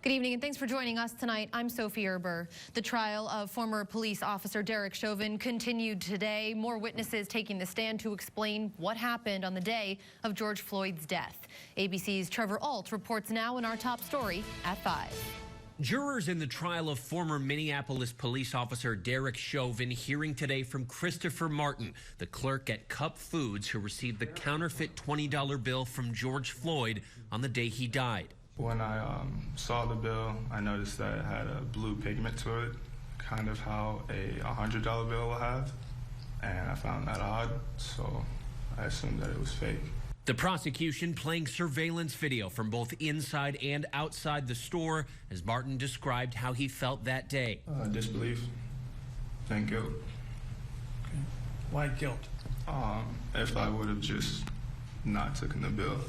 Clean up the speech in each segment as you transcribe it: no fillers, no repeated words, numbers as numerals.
Good evening and thanks for joining us tonight. I'm Sophie Erber. The trial of former police officer Derrick Shovin continued today. More witnesses taking the stand to explain what happened on the day of George Floyd's death. ABC's Trevor Ault reports now in our top story at 5. Jurors in the trial of former Minneapolis police officer Derrick Shovin hearing today from Christopher Martin, the clerk at Cup Foods who received the counterfeit $20 bill from George Floyd on the day he died. When I saw the bill, I noticed that it had a blue pigment to it, kind of how a $100 bill will have, and I found that odd, so I assumed that it was fake. The prosecution playing surveillance video from both inside and outside the store as Martin described how he felt that day. Disbelief and guilt. Okay. Why guilt? If I would have just not taken the bill,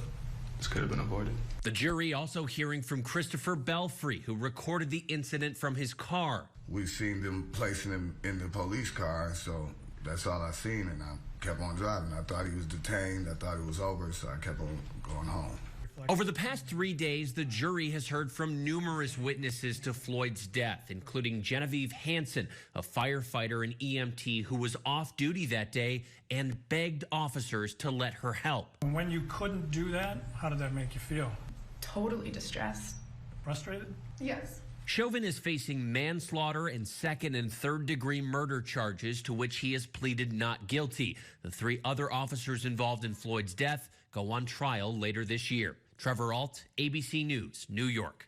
this could have been avoided. The jury also hearing from Christopher Belfry, who recorded the incident from his car. We seen them placing him in the police car, so that's all I seen, and I kept on driving. I thought he was detained. I thought it was over, so I kept on going home. Over the past 3 days, the jury has heard from numerous witnesses to Floyd's death, including Genevieve Hansen, a firefighter and EMT who was off duty that day and begged officers to let her help. And when you couldn't do that, how did that make you feel? Totally distressed. Frustrated? Yes. Shovin is facing manslaughter and second and third degree murder charges to which he has pleaded not guilty. The 3 other officers involved in Floyd's death go on trial later this year. Trevor Ault, ABC News, New York.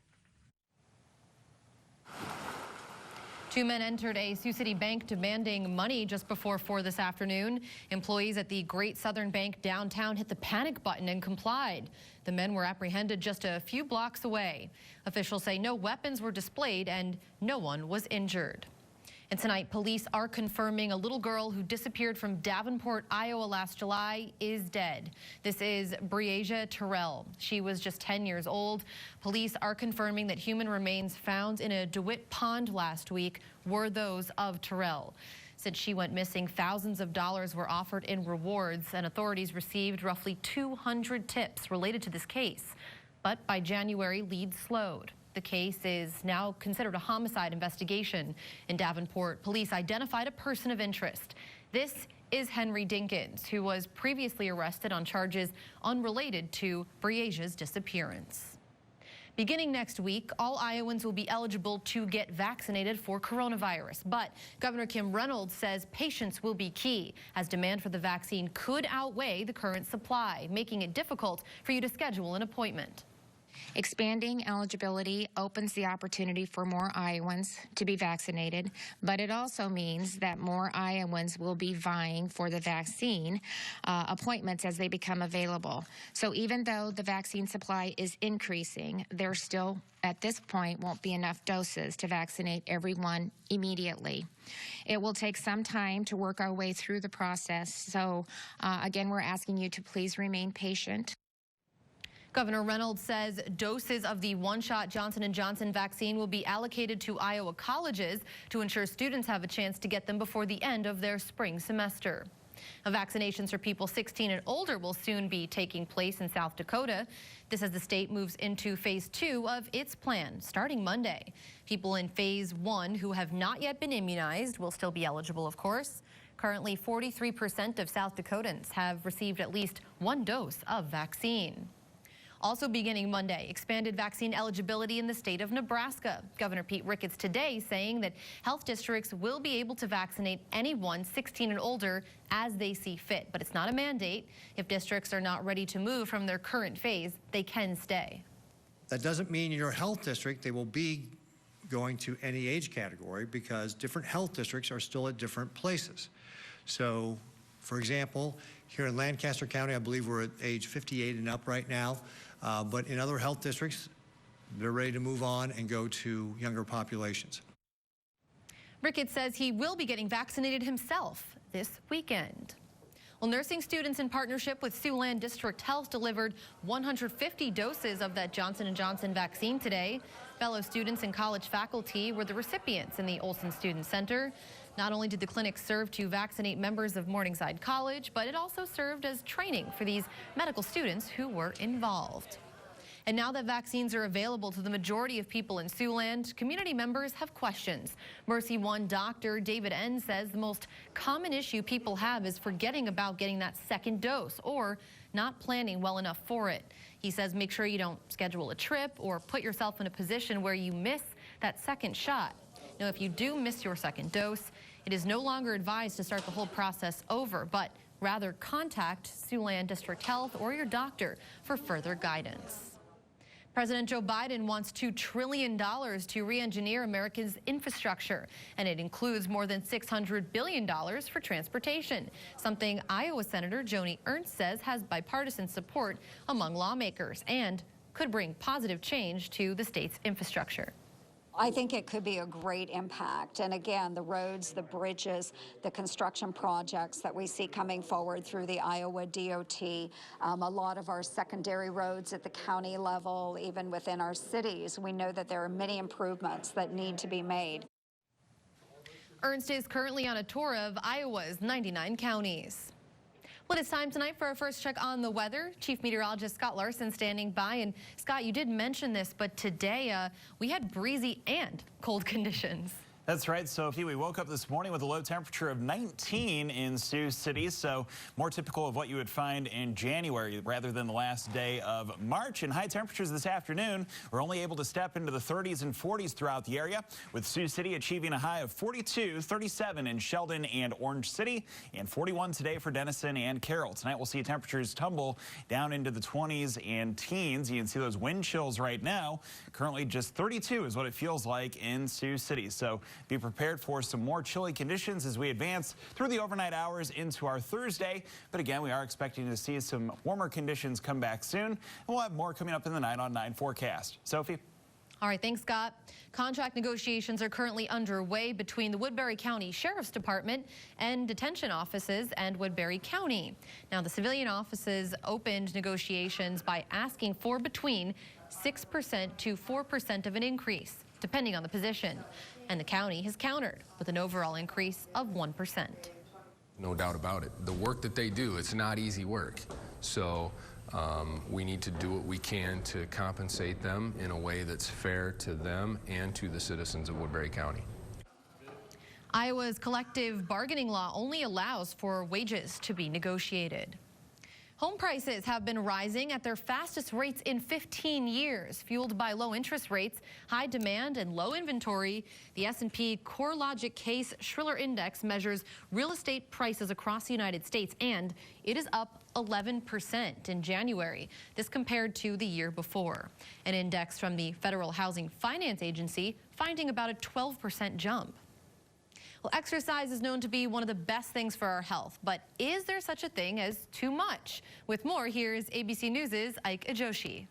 2 men entered a Sioux City bank demanding money just before 4 this afternoon. Employees at the Great Southern Bank downtown hit the panic button and complied. The men were apprehended just a few blocks away. Officials say no weapons were displayed and no one was injured. And tonight, police are confirming a little girl who disappeared from Davenport, Iowa last July is dead. This is Breasia Terrell. She was just 10 years old. Police are confirming that human remains found in a DeWitt pond last week were those of Terrell. Since she went missing, thousands of dollars were offered in rewards, and authorities received roughly 200 tips related to this case. But by January, leads slowed. The case is now considered a homicide investigation. In Davenport, police identified a person of interest. This is Henry Dinkins, who was previously arrested on charges unrelated to Breasia's disappearance. Beginning next week, all Iowans will be eligible to get vaccinated for coronavirus. But Governor Kim Reynolds says patience will be key, as demand for the vaccine could outweigh the current supply, making it difficult for you to schedule an appointment. Expanding eligibility opens the opportunity for more Iowans to be vaccinated, but it also means that more Iowans will be vying for the vaccine appointments as they become available. So even though the vaccine supply is increasing, there still, at this point, won't be enough doses to vaccinate everyone immediately. It will take some time to work our way through the process. So again, we're asking you to please remain patient. Governor Reynolds says doses of the one-shot Johnson & Johnson vaccine will be allocated to Iowa colleges to ensure students have a chance to get them before the end of their spring semester. Now, vaccinations for people 16 and older will soon be taking place in South Dakota. This as the state moves into phase 2 of its plan starting Monday. People in phase 1 who have not yet been immunized will still be eligible, of course. Currently, 43% of South Dakotans have received at least 1 dose of vaccine. Also beginning Monday, expanded vaccine eligibility in the state of Nebraska. Governor Pete Ricketts today saying that health districts will be able to vaccinate anyone 16 and older as they see fit, but it's not a mandate. If districts are not ready to move from their current phase, they can stay. That doesn't mean in your health district they will be going to any age category, because different health districts are still at different places. So, for example, here in Lancaster County, I believe we're at age 58 and up right now. But in other health districts, they're ready to move on and go to younger populations. Ricketts says he will be getting vaccinated himself this weekend. Well, nursing students in partnership with Siouxland District Health delivered 150 doses of that Johnson & Johnson vaccine today. Fellow students and college faculty were the recipients in the Olson Student Center. Not only did the clinic serve to vaccinate members of Morningside College, but it also served as training for these medical students who were involved. And now that vaccines are available to the majority of people in Siouxland, community members have questions. Mercy One doctor David N. says the most common issue people have is forgetting about getting that second dose or not planning well enough for it. He says make sure you don't schedule a trip or put yourself in a position where you miss that second shot. Now, if you do miss your second dose, it is no longer advised to start the whole process over, but rather contact Siouxland District Health or your doctor for further guidance. President Joe Biden wants $2 trillion to re-engineer America's infrastructure, and it includes more than $600 billion for transportation, something Iowa Senator Joni Ernst says has bipartisan support among lawmakers and could bring positive change to the state's infrastructure. I think it could be a great impact. And again, the roads, the bridges, the construction projects that we see coming forward through the Iowa DOT, a lot of our secondary roads at the county level, even within our cities, we know that there are many improvements that need to be made. Ernst is currently on a tour of Iowa's 99 counties. Well, it's time tonight for our first check on the weather. Chief Meteorologist Scott Larson standing by. And Scott, you did mention this, but today we had breezy and cold conditions. That's right, Sophie. We woke up this morning with a low temperature of 19 in Sioux City, so more typical of what you would find in January rather than the last day of March. And high temperatures this afternoon, we're only able to step into the 30s and 40s throughout the area, with Sioux City achieving a high of 42, 37 in Sheldon and Orange City, and 41 today for Denison and Carroll. Tonight we'll see temperatures tumble down into the 20s and teens. You can see those wind chills right now. Currently just 32 is what it feels like in Sioux City. So be prepared for some more chilly conditions as we advance through the overnight hours into our Thursday. But again, we are expecting to see some warmer conditions come back soon. And we'll have more coming up in the 9 on 9 forecast. Sophie? All right, thanks, Scott. Contract negotiations are currently underway between the Woodbury County Sheriff's Department and detention offices and Woodbury County. Now, the civilian offices opened negotiations by asking for between 6% to 4% of an increase, depending on the position. And the county has countered with an overall increase of 1%. No doubt about it. The work that they do, it's not easy work. So we need to do what we can to compensate them in a way that's fair to them and to the citizens of Woodbury County. Iowa's collective bargaining law only allows for wages to be negotiated. Home prices have been rising at their fastest rates in 15 years, fueled by low interest rates, high demand, and low inventory. The S&P CoreLogic Case Shiller Index measures real estate prices across the United States, and it is up 11% in January. This compared to the year before. An index from the Federal Housing Finance Agency finding about a 12% jump. Well, exercise is known to be one of the best things for our health, but is there such a thing as too much? With more, here's ABC News' Ike Ajoshi.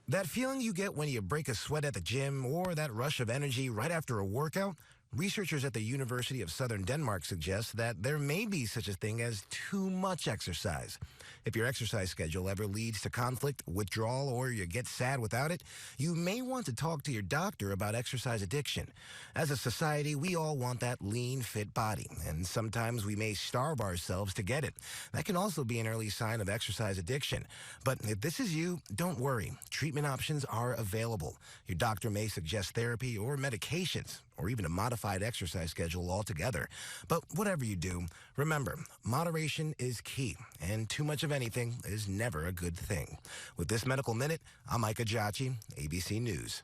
That feeling you get when you break a sweat at the gym or that rush of energy right after a workout? Researchers at the University of Southern Denmark suggest that there may be such a thing as too much exercise. If your exercise schedule ever leads to conflict, withdrawal, or you get sad without it, you may want to talk to your doctor about exercise addiction. As a society, we all want that lean, fit body, and sometimes we may starve ourselves to get it. That can also be an early sign of exercise addiction. But if this is you, don't worry. Treatment options are available. Your doctor may suggest therapy or medications, or even a modified exercise schedule altogether. But whatever you do, remember, moderation is key, and too much of anything is never a good thing. With this Medical Minute, I'm Mike Ajachi, ABC News.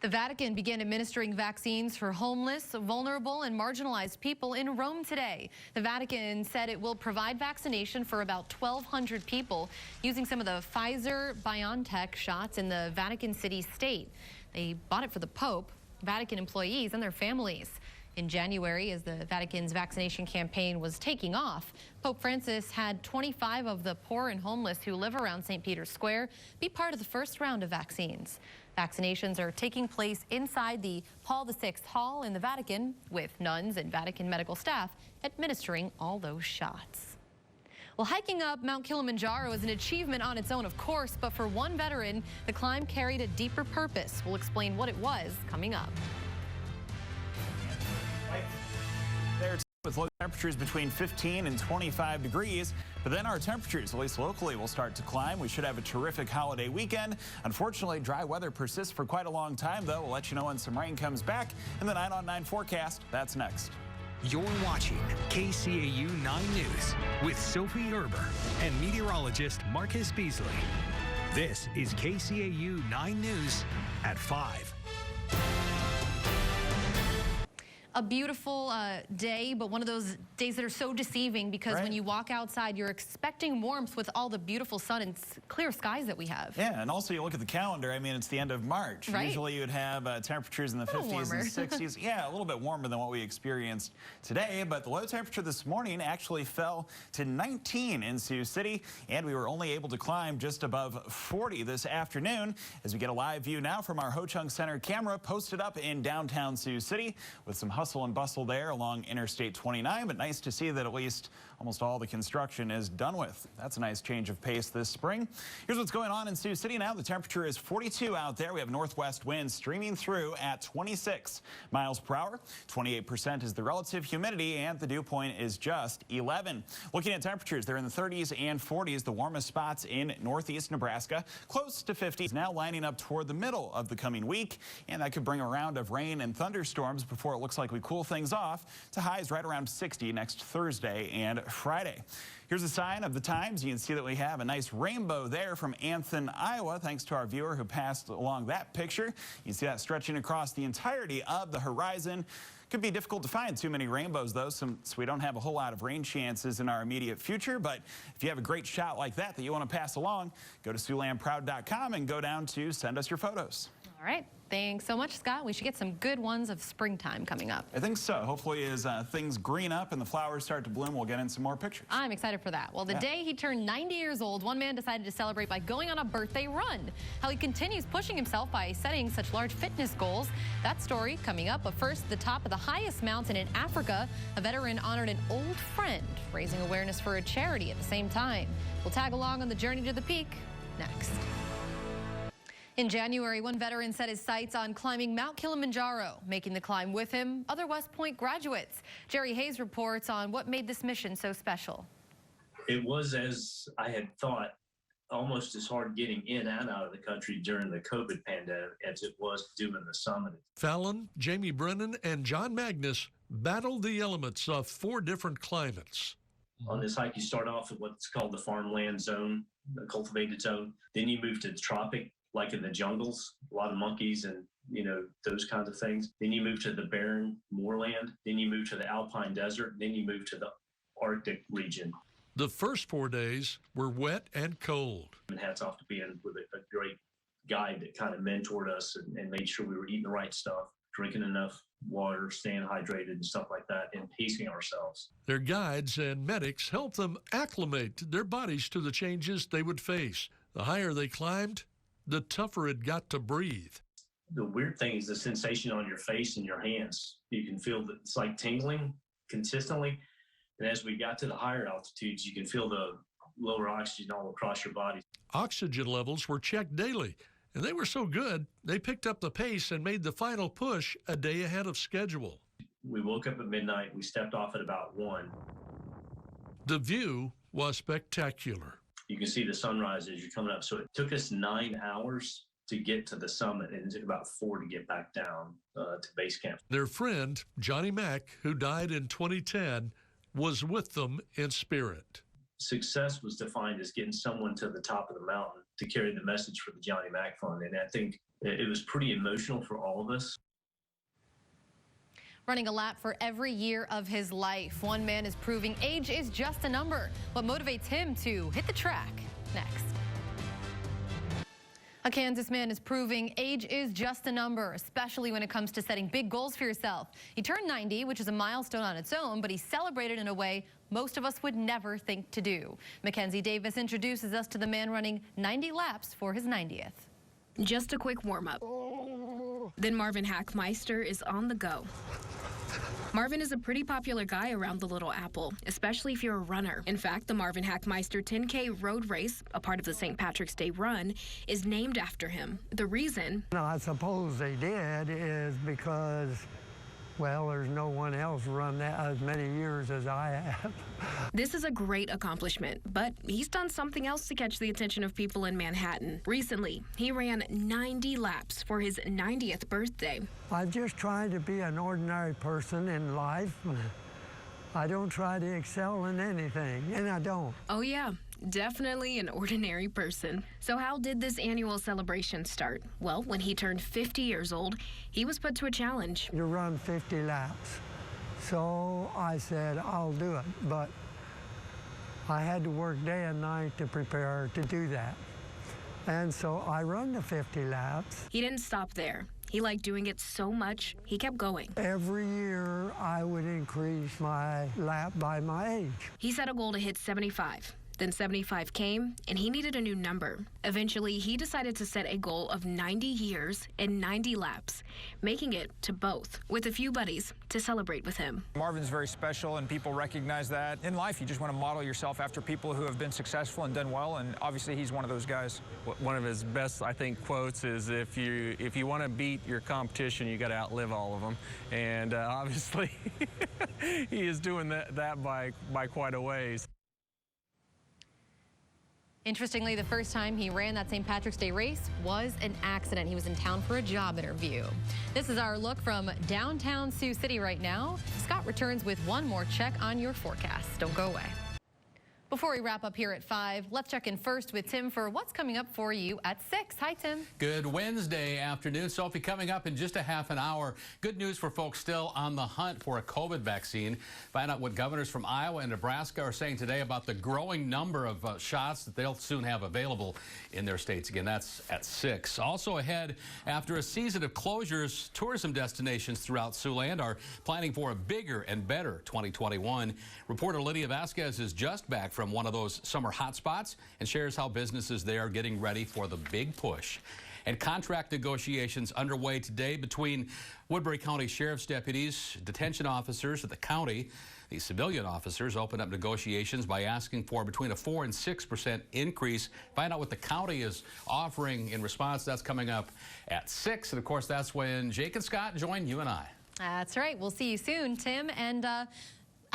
The Vatican began administering vaccines for homeless, vulnerable, and marginalized people in Rome today. The Vatican said it will provide vaccination for about 1,200 people using some of the Pfizer-BioNTech shots in the Vatican City state. They bought it for the Pope, Vatican employees, and their families. In January, as the Vatican's vaccination campaign was taking off, Pope Francis had 25 of the poor and homeless who live around St. Peter's Square be part of the first round of vaccines. Vaccinations are taking place inside the Paul VI Hall in the Vatican, with nuns and Vatican medical staff administering all those shots. Well, hiking up Mount Kilimanjaro is an achievement on its own, of course, but for one veteran, the climb carried a deeper purpose. We'll explain what it was coming up. With low temperatures between 15 and 25 degrees. But then our temperatures, at least locally, will start to climb. We should have a terrific holiday weekend. Unfortunately, dry weather persists for quite a long time, though. We'll let you know when some rain comes back in the 9 on 9 forecast. That's next. You're watching KCAU 9 News with Sophie Erber and meteorologist Marcus Beasley. This is KCAU 9 News at 5. A beautiful day, but one of those days that are so deceiving because when you walk outside, you're expecting warmth with all the beautiful sun and clear skies that we have. Yeah, and also you look at the calendar, I mean, it's the end of March. Right. Usually you'd have temperatures in the 50s and 60s. Yeah, a little bit warmer than what we experienced today, but the low temperature this morning actually fell to 19 in Sioux City, and we were only able to climb just above 40 this afternoon. As we get a live view now from our Ho Chung Center camera posted up in downtown Sioux City with some hustle and bustle there along Interstate 29, but nice to see that at least almost all the construction is done with. That's a nice change of pace this spring. Here's what's going on in Sioux City now. The temperature is 42 out there. We have northwest winds streaming through at 26 miles per hour. 28% is the relative humidity, and the dew point is just 11. Looking at temperatures, they're in the 30s and 40s. The warmest spots in northeast Nebraska, close to 50. Now lining up toward the middle of the coming week, and that could bring a round of rain and thunderstorms before it looks like we cool things off to highs right around 60 next Thursday and Friday. Here's a sign of the times. You can see that we have a nice rainbow there from Anthon, Iowa, thanks to our viewer who passed along that picture. You can see that stretching across the entirety of the horizon. Could be difficult to find too many rainbows, though, so we don't have a whole lot of rain chances in our immediate future. But if you have a great shot like that you want to pass along, go to SiouxlandProud.com and go down to send us your photos. All right. Thanks so much, Scott. We should get some good ones of springtime coming up. I think so. Hopefully, as things green up and the flowers start to bloom, we'll get in some more pictures. I'm excited for that. Well, the day he turned 90 years old, one man decided to celebrate by going on a birthday run. How he continues pushing himself by setting such large fitness goals. That story coming up. But first, the top of the highest mountain in Africa, a veteran honored an old friend, raising awareness for a charity at the same time. We'll tag along on the journey to the peak next. In January, one veteran set his sights on climbing Mount Kilimanjaro, making the climb with him other West Point graduates. Jerry Hayes reports on what made this mission so special. It was, as I had thought, almost as hard getting in and out of the country during the COVID pandemic as it was doing the summit. Fallon, Jamie Brennan, and John Magnus battled the elements of 4 different climates. On this hike, you start off at what's called the farmland zone, the cultivated zone. Then you move to the tropic, like in the jungles, a lot of monkeys and, those kinds of things. Then you move to the barren moorland. Then you move to the alpine desert. Then you move to the Arctic region. The first 4 days were wet and cold. And hats off to being with a great guide that kind of mentored us and made sure we were eating the right stuff, drinking enough water, staying hydrated and stuff like that, and pacing ourselves. Their guides and medics helped them acclimate their bodies to the changes they would face. The higher they climbed, the tougher it got to breathe. The weird thing is the sensation on your face and your hands. You can feel that it's like tingling consistently. And as we got to the higher altitudes, you can feel the lower oxygen all across your body. Oxygen levels were checked daily, and they were so good, they picked up the pace and made the final push a day ahead of schedule. We woke up at midnight. We stepped off at about 1. The view was spectacular. You can see the sunrise as you're coming up. So it took us 9 hours to get to the summit, and it took about 4 to get back down to base camp. Their friend, Johnny Mack, who died in 2010, was with them in spirit. Success was defined as getting someone to the top of the mountain to carry the message for the Johnny Mack Fund, and I think it was pretty emotional for all of us. Running a lap for every year of his life. One man is proving age is just a number. What motivates him to hit the track? Next. A Kansas man is proving age is just a number, especially when it comes to setting big goals for yourself. He turned 90, which is a milestone on its own, but he celebrated in a way most of us would never think to do. Mackenzie Davis introduces us to the man running 90 laps for his 90th. Just a quick warm-up. Then Marvin Hackmeister is on the go. Marvin is a pretty popular guy around the Little Apple, especially if you're a runner. In fact, the Marvin Hackmeister 10K road race, a part of the St. Patrick's Day run, is named after him. The reason? I suppose they did is because Well, there's no one else run that as many years as I have. This is a great accomplishment, but he's done something else to catch the attention of people in Manhattan. Recently, he ran 90 laps for his 90th birthday. I just try to be an ordinary person in life. I don't try to excel in anything, and I don't. Oh yeah, definitely an ordinary person. So how did this annual celebration start? Well, when he turned 50 years old, he was put to a challenge. You run 50 laps. So I said, I'll do it, but I had to work day and night to prepare to do that. And so I run the 50 laps. He didn't stop there. He liked doing it so much, he kept going. Every year, I would increase my lap by my age. He set a goal to hit 75. Then 75 came, and he needed a new number. Eventually, he decided to set a goal of 90 years and 90 laps, making it to both, with a few buddies to celebrate with him. Marvin's very special, and people recognize that. In life, you just want to model yourself after people who have been successful and done well, and obviously he's one of those guys. One of his best, I think, quotes is, if you want to beat your competition, you got to outlive all of them. And obviously, he is doing that by quite a ways. Interestingly, the first time he ran that St. Patrick's Day race was an accident. He was in town for a job interview. This is our look from downtown Sioux City right now. Scott returns with one more check on your forecast. Don't go away. Before we wrap up here at 5, let's check in first with Tim for what's coming up for you at 6. Hi, Tim. Good Wednesday afternoon. Sophie, coming up in just a half an hour. Good news for folks still on the hunt for a COVID vaccine. Find out what governors from Iowa and Nebraska are saying today about the growing number of shots that they'll soon have available in their states. Again, that's at 6. Also ahead, after a season of closures, tourism destinations throughout Siouxland are planning for a bigger and better 2021. Reporter Lydia Vasquez is just back from one of those summer hotspots and shares how businesses there are getting ready for the big push. And contract negotiations underway today between Woodbury County Sheriff's deputies, detention officers at the county. The civilian officers opened up negotiations by asking for between a 4% and 6% increase. Find out what the county is offering in response. That's coming up at 6. And of course, that's when Jake and Scott join you and I. That's right. We'll see you soon, Tim. And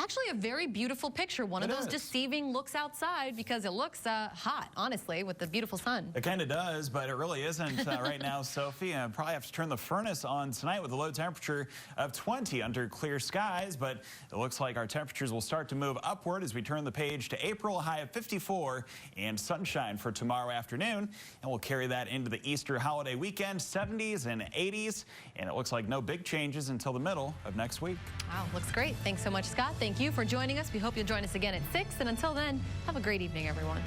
actually a very beautiful picture. One of those deceiving looks outside because it looks hot, honestly, with the beautiful sun. It kind of does, but it really isn't right now, Sophie. I probably have to turn the furnace on tonight with a low temperature of 20 under clear skies, but it looks like our temperatures will start to move upward as we turn the page to April, a high of 54 and sunshine for tomorrow afternoon. And we'll carry that into the Easter holiday weekend, 70s and 80s. And it looks like no big changes until the middle of next week. Wow, looks great. Thanks so much, Scott. Thank you for joining us. We hope you'll join us again at 6. And until then, have a great evening, everyone.